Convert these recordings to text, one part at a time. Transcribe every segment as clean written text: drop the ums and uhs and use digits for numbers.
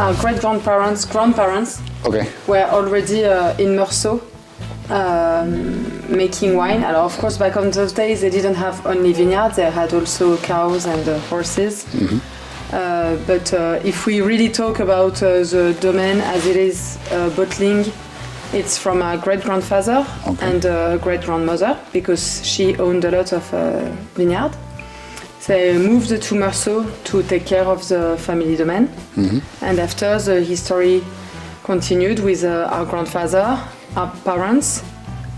our grandparents Okay. were already in Meursault making wine. And of course, back on those days, they didn't have only vineyards; they had also cows and horses. Mm-hmm. But if we really talk about the domain as it is bottling, it's from our great-grandfather and great-grandmother, because she owned a lot of vineyard. They moved to Meursault to take care of the family domain. Mm-hmm. And after, the history continued with our grandfather, our parents,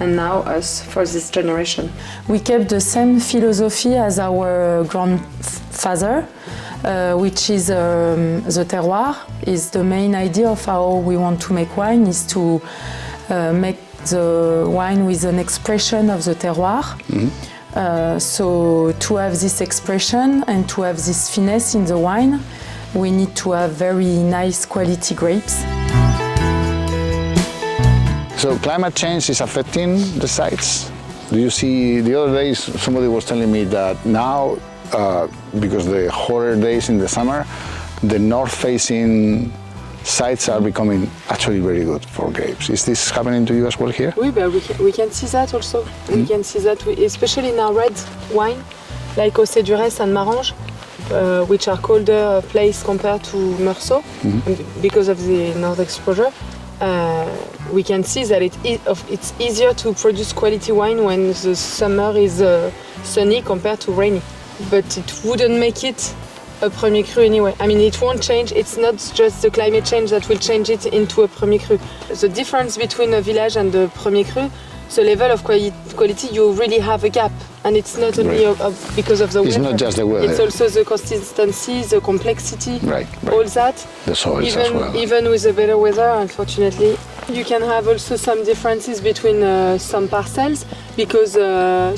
and now us for this generation. We kept the same philosophy as our grandfather, which is the terroir. Is the main idea of how we want to make wine, is to make the wine with an expression of the terroir. Mm-hmm. So to have this expression and to have this finesse in the wine, we need to have very nice quality grapes. So climate change is affecting the sites? Do you see, the other days somebody was telling me that now, because the hotter days in the summer, the north-facing sites are becoming actually very good for grapes. Is this happening to you as well here? Oui, but we can see that also. We can see that, especially in our red wine, like Océ-Durès and Marange, which are colder place compared to Meursault, because of the north exposure. We can see that it's easier to produce quality wine when the summer is sunny compared to rainy. But it wouldn't make it a premier cru anyway. I mean, it won't change. It's not just the climate change that will change it into a premier cru. The difference between a village and the premier cru, the level of quality, you really have a gap. And it's not only because of the weather. It's not just the weather. It's also the consistency, the complexity, all that. The soils as well. Even with the better weather, unfortunately. You can have also some differences between some parcels, because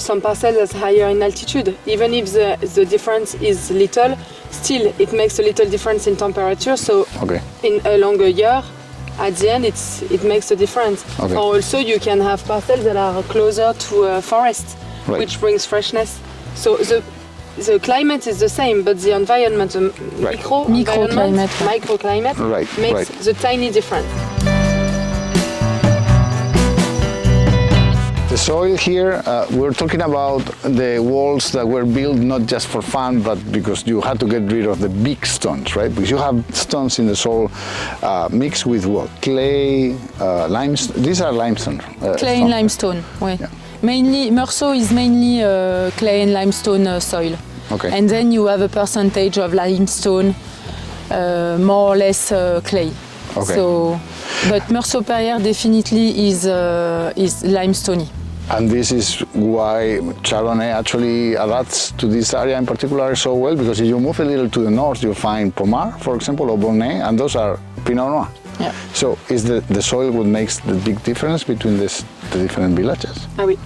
some parcels are higher in altitude. Even if the difference is little, still it makes a little difference in temperature. So in a longer year, at the end, it makes a difference. Or also you can have parcels that are closer to a forest, which brings freshness. So the climate is the same, but the environment, the microclimate makes the tiny difference. The soil here, we're talking about the walls that were built not just for fun, but because you had to get rid of the big stones, right? Because you have stones in the soil mixed with what? Clay, limestone. These are limestone. Clay and limestone, oui. Yeah. Mainly, Meursault is mainly clay and limestone soil. Okay. And then you have a percentage of limestone, more or less clay. Okay. So, but Meursault-Perrières definitely is limestoney. And this is why Chardonnay actually adapts to this area in particular so well, because if you move a little to the north, you'll find Pommard, for example, or Bornay, and those are Pinot Noir. Yeah. So is the soil what makes the big difference between the different villages? Ah oui.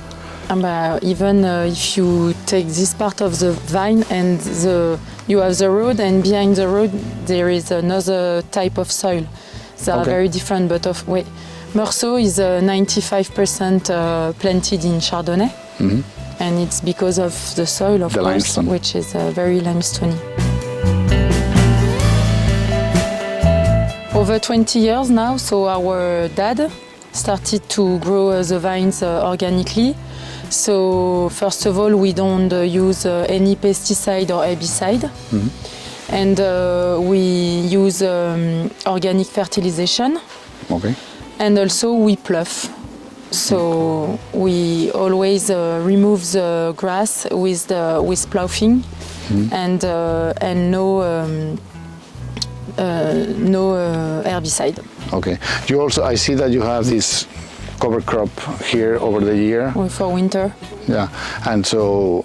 Even if you take this part of the vine and you have the road, and behind the road there is another type of soil. They are very different, but Meursault is 95% planted in Chardonnay, and it's because of the soil, of course, limestone, which is very limestoney. Over 20 years now, so our dad started to grow the vines organically. So first of all, we don't use any pesticide or herbicide. And we use organic fertilization. Okay. And also we plough. So we always remove the grass with ploughing, and no herbicide. Okay. You also, I see that you have this cover crop here over the year. For winter. Yeah, and so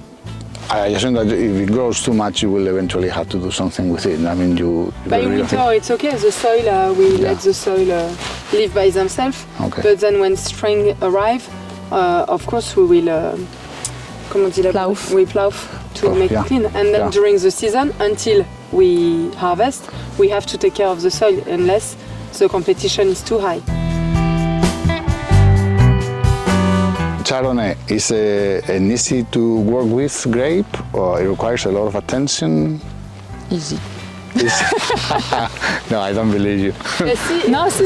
I assume that if it grows too much, you will eventually have to do something with it. I mean, by winter, it's okay. The soil, we let the soil live by themselves. Okay. But then when spring arrives, of course, we will plough. We plough to make it clean. And then during the season, until we harvest, we have to take care of the soil unless the competition is too high. Chardonnay is an easy to work with grape, or it requires a lot of attention? Easy. No, I don't believe you. No, si.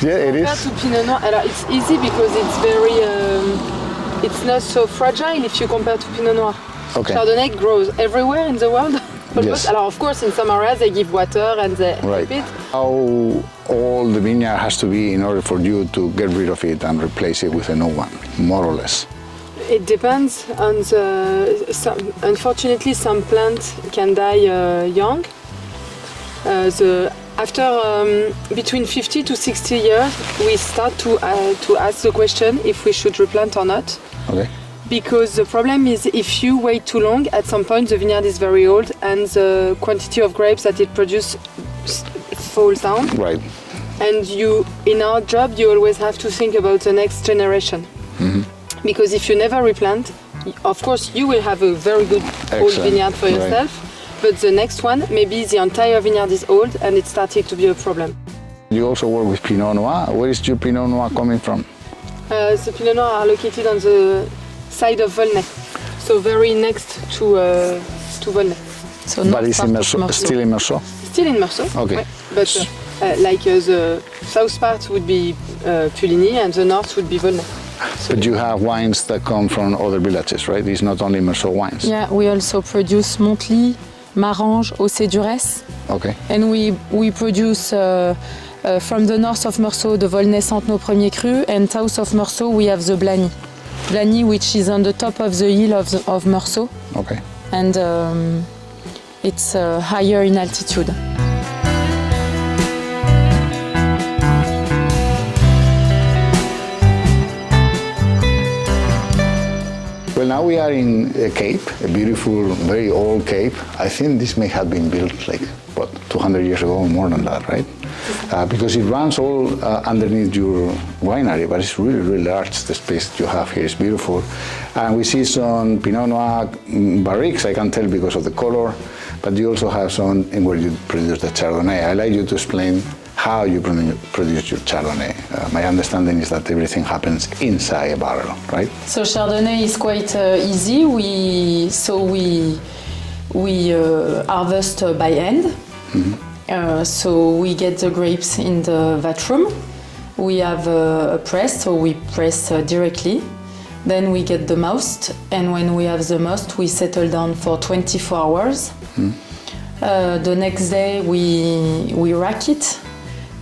Yeah, it Compared is. to Pinot Noir, it's easy because it's very, it's not so fragile if you compare to Pinot Noir. Okay. Chardonnay grows everywhere in the world. Yes. Alors, of course, in some areas they give water and they Right. keep it. How old the vineyard has to be in order for you to get rid of it and replace it with a new one, more or less? It depends on unfortunately, some plants can die young. After between 50 to 60 years, we start to ask the question if we should replant or not. Okay. Because the problem is if you wait too long, at some point the vineyard is very old and the quantity of grapes that it produces falls down. Right. And in our job, you always have to think about the next generation. Mm-hmm. Because if you never replant, of course you will have a very good old vineyard for yourself, but the next one, maybe the entire vineyard is old and it's starting to be a problem. You also work with Pinot Noir. Where is your Pinot Noir coming from? The Pinot Noir are located on the side of Volnay, so very next to Volnay. So But it's in still in Meursault? Still in Meursault, Okay. ouais. But the south part would be Puligny and the north would be Volnay. But you have wines that come from other villages, right? It's not only Meursault wines. yeah, we also produce Montely, Marange, Océ-Durès. Okay. And we produce from the north of Meursault, the Volnay-Centenot Premier Cru, and south of Meursault we have the Blagny. Blagny, which is on the top of the hill of Meursault, Okay. and it's higher in altitude. Well, now we are in a cape, a beautiful, very old cape. I think this may have been built like, 200 years ago or more than that, right? Because it runs all underneath your winery, but it's really, really large. The space that you have here is beautiful. And we see some Pinot Noir barriques, I can tell because of the color, but you also have some in where you produce the Chardonnay. I'd like you to explain how you produce your Chardonnay. My understanding is that everything happens inside a barrel, right? So Chardonnay is quite easy. We harvest by hand. Mm-hmm. So we get the grapes in the vat room. We have a press, so we press directly. Then we get the must, and when we have the must, we settle down for 24 hours. Mm-hmm. The next day we rack it.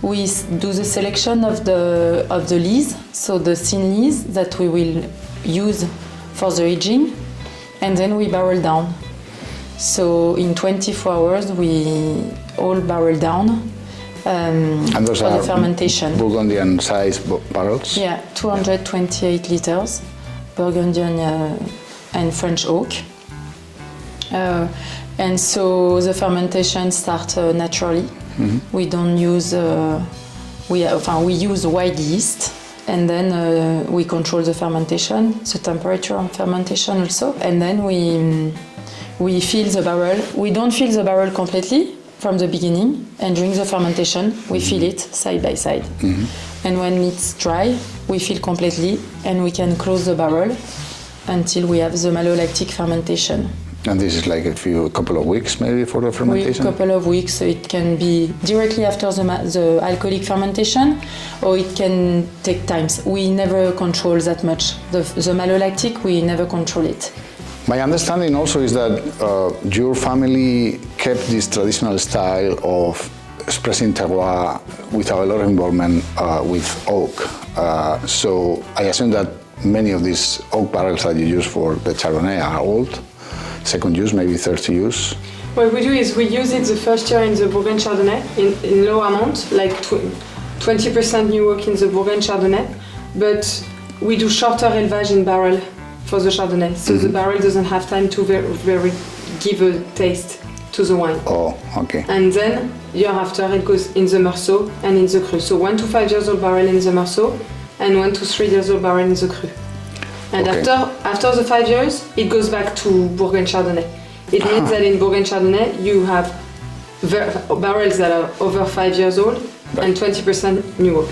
We do the selection of the lees, so the thin lees that we will use for the aging, and then we barrel down. So in 24 hours we all barrel down and those for are the fermentation. Burgundian size barrels? Yeah, 228 liters, Burgundian and French oak. And so the fermentation starts naturally. Mm-hmm. We don't use, we use white yeast, and then we control the fermentation, the temperature of fermentation also, and then we fill the barrel. We don't fill the barrel completely from the beginning, and during the fermentation we fill it side by side. Mm-hmm. And when it's dry, we fill completely, and we can close the barrel until we have the malolactic fermentation. And this is like a couple of weeks maybe for the fermentation? A couple of weeks, so it can be directly after the alcoholic fermentation, or it can take time. We never control that much. The malolactic, we never control it. My understanding also is that your family kept this traditional style of expressing terroir without a lot of involvement with oak. So I assume that many of these oak barrels that you use for the Chardonnay are old. Second use, maybe third use? What we do is we use it the first year in the Bourgogne Chardonnay in low amount, like 20% new oak in the Bourgogne Chardonnay, but we do shorter élevage in barrel for the Chardonnay, so the barrel doesn't have time to very give a taste to the wine. Oh, okay. And then year after it goes in the Meursault and in the Cru. So 1 to 5 years old barrel in the Meursault and 1 to 3 years old barrel in the Cru. And okay. after the 5 years, it goes back to Bourgogne Chardonnay. It means that in Bourgogne Chardonnay, you have barrels that are over 5 years old and 20% new oak.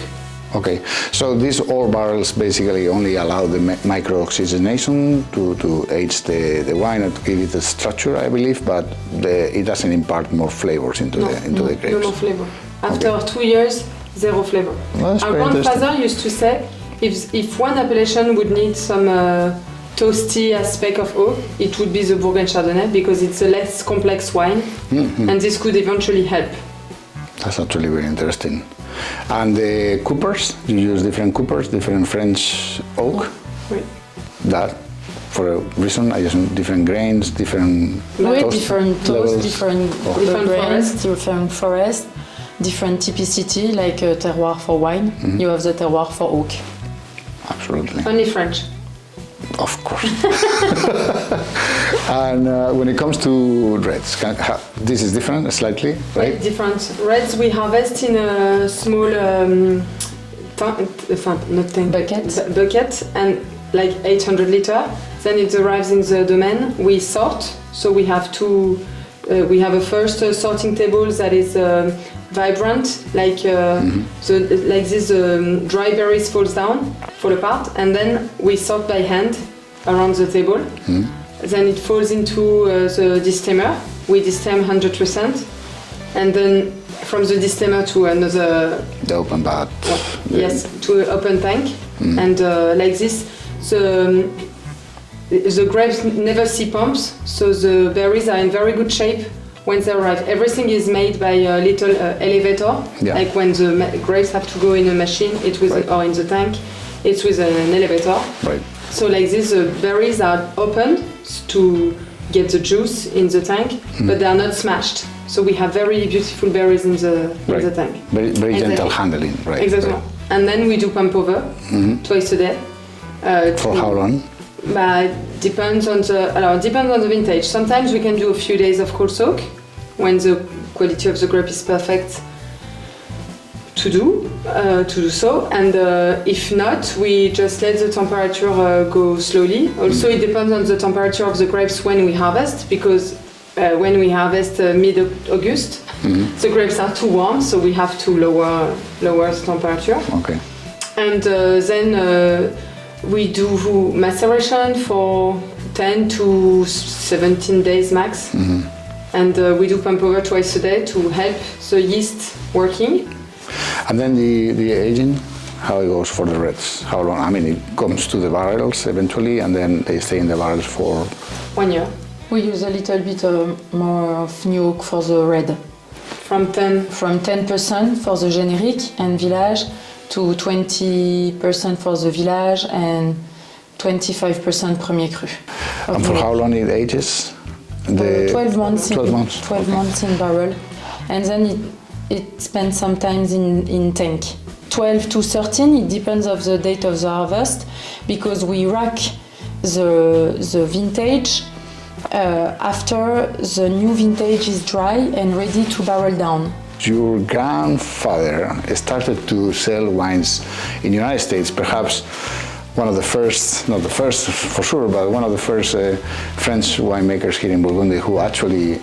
Okay, so these old barrels basically only allow the micro-oxygenation to age the wine and to give it a structure, I believe, but it doesn't impart more flavors into the grapes. No more flavor. After 2 years, zero flavor. Well, our grandfather used to say, if one appellation would need some toasty aspect of oak, it would be the Bourgogne Chardonnay because it's a less complex wine, and this could eventually help. That's actually very interesting. And the coopers, you use different coopers, different French oak? Oui. That, for a reason, I just different grains, different different toast, different grains, forest. different forest, different typicity, like a terroir for wine. You have the terroir for oak. Absolutely. Only French. Of course. And when it comes to reds, this is different slightly, right? Quite different. Reds we harvest in a small bucket and like 800 liter. Then it arrives in the domain. We sort. So we have two. We have a first sorting table that is vibrant, like like this. Dry berries fall apart, and then we sort by hand around the table. Then it falls into the distilmer. We distilm 100%, and then from the distilmer to another. The open bath. Yes, to an open tank, and like this, the grapes never see pumps, so the berries are in very good shape when they arrive. Everything is made by a little elevator, like when the grapes have to go in a machine, or in the tank, it's with an elevator. Right. So like this, the berries are opened to get the juice in the tank, but they are not smashed. So we have very beautiful berries in the tank. Very gentle handling, right? Exactly. Right. And then we do pump over twice a day. For how long? Depends on the vintage. Sometimes we can do a few days of cold soak when the quality of the grape is perfect to do so, and if not, we just let the temperature go slowly. Also, it depends on the temperature of the grapes when we harvest, because when we harvest mid-August, the grapes are too warm, so we have to lower the temperature. Okay. And then we do maceration for 10 to 17 days max, and we do pump over twice a day to help the yeast working. And then the aging, how it goes for the reds? How long? I mean, it comes to the barrels eventually, and then they stay in the barrels for 1 year. We use a little bit more of new oak for the red. From 10% for the générique and village to 20% for the village and 25% premier cru. And for how long it ages? 12 months. 12 months. 12 months in barrel, and then it spends sometimes in tank. 12 to 13, it depends of the date of the harvest, because we rack the vintage after the new vintage is dry and ready to barrel down. Your grandfather started to sell wines in the United States, perhaps one of the first, not the first for sure, but one of the first French winemakers here in Burgundy who actually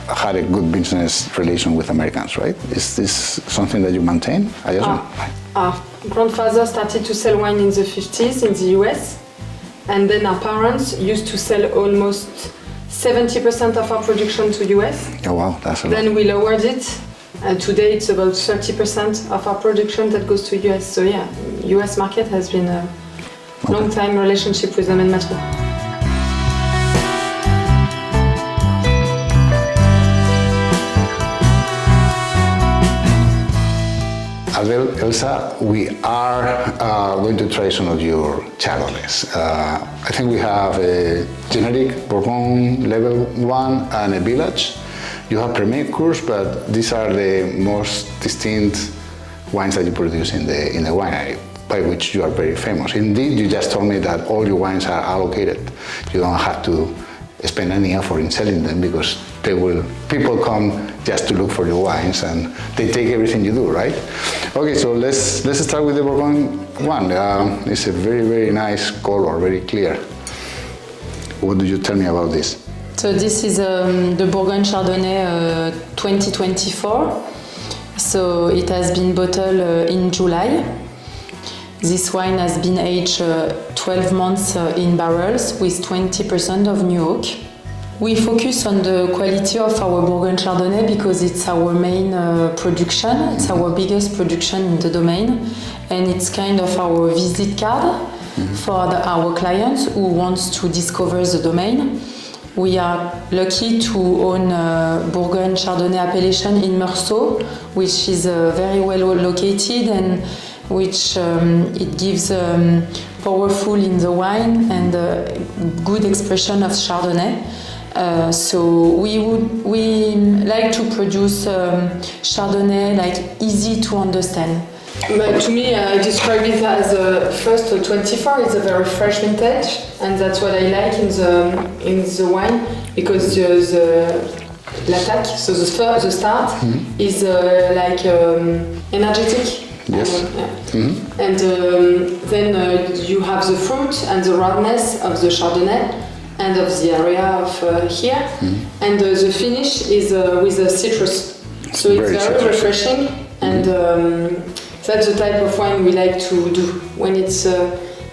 had a good business relation with Americans, right? Is this something that you maintain? Our grandfather started to sell wine in the 50s in the US, and then our parents used to sell almost 70% of our production to US. Oh wow, that's a lot. Then we lowered it, and today it's about 30% of our production that goes to US. So yeah, US market has been a long time relationship with them and Mathieu. Elsa, we are going to try some of your Chardonnays. I think we have a generic Bourgogne level 1 and a village. You have Premier Cours, but these are the most distinct wines that you produce in the winery, by which you are very famous. Indeed, you just told me that all your wines are allocated. You don't have to spend any effort in selling them, because people come just to look for your wines and they take everything you do, right? Okay, so let's start with the Bourgogne one. It's a very, very nice color, very clear. What do you tell me about this? So this is the Bourgogne Chardonnay 2024. So it has been bottled in July. This wine has been aged 12 months in barrels with 20% of new oak. We focus on the quality of our Bourgogne Chardonnay because it's our main production. It's our biggest production in the domain, and it's kind of our visit card for our clients who wants to discover the domain. We are lucky to own Bourgogne Chardonnay appellation in Meursault, which is very well located and which it gives powerful in the wine and good expression of Chardonnay. So we like to produce Chardonnay like easy to understand. But to me, I describe it as first 24. It's a very fresh vintage, and that's what I like in the wine because the l'attaque, so the start is like energetic. Yes. And then you have the fruit and the roundness of the Chardonnay and of the area of here, and the finish is with the citrus. So it's very refreshing, and that's the type of wine we like to do when it's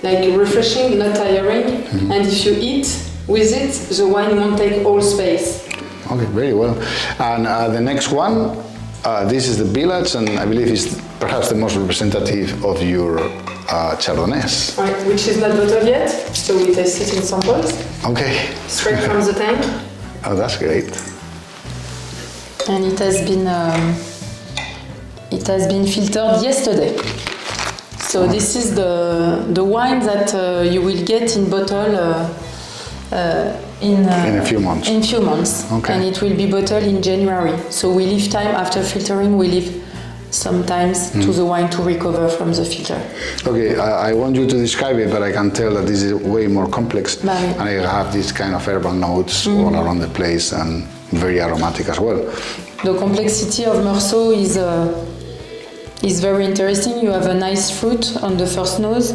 like refreshing, not tiring, and if you eat with it, the wine won't take all space. Okay, very well. And the next one, this is the Village, and I believe it's perhaps the most representative of your Chardonnays. Right, which is not bottled yet, so we taste it in samples. Okay. Straight from the tank. Oh, that's great. And it has been filtered yesterday. So this is the wine that you will get in bottle in a few months. In few months, okay. And it will be bottled in January. So we leave time after filtering. We leave sometimes to the wine to recover from the filter. Okay, I want you to describe it, but I can tell that this is way more complex, and I have these kind of herbal notes all around the place and very aromatic as well. The complexity of Meursault is very interesting. You have a nice fruit on the first nose,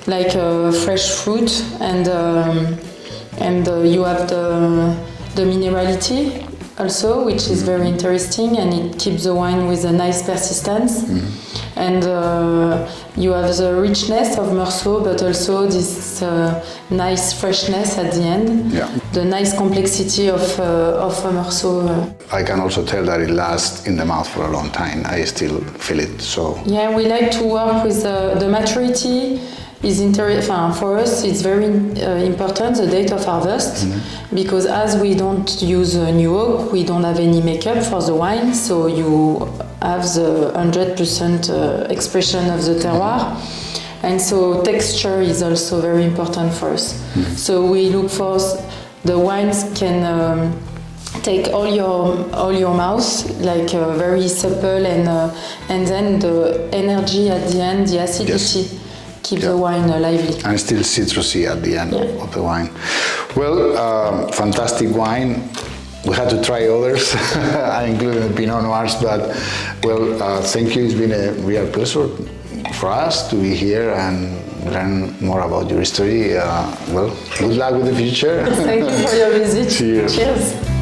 like fresh fruit, and you have the minerality also, which is very interesting, and it keeps the wine with a nice persistence. And you have the richness of Meursault, but also this nice freshness at the end. Yeah. The nice complexity of Meursault. I can also tell that it lasts in the mouth for a long time. I still feel it. So yeah, we like to work with the maturity. For us, it's very important, the date of harvest, because as we don't use new oak, we don't have any makeup for the wine, so you have the 100% expression of the terroir. And so texture is also very important for us. So we look for the wines can take all your mouth, like very supple, and then the energy at the end, the acidity. Yes. Keep the wine lively. And still citrusy at the end of the wine. Well, fantastic wine. We had to try others. I included the Pinot Noirs, but well, thank you. It's been a real pleasure for us to be here and learn more about your history. Well, good luck with the future. Thank you for your visit. Cheers. Cheers.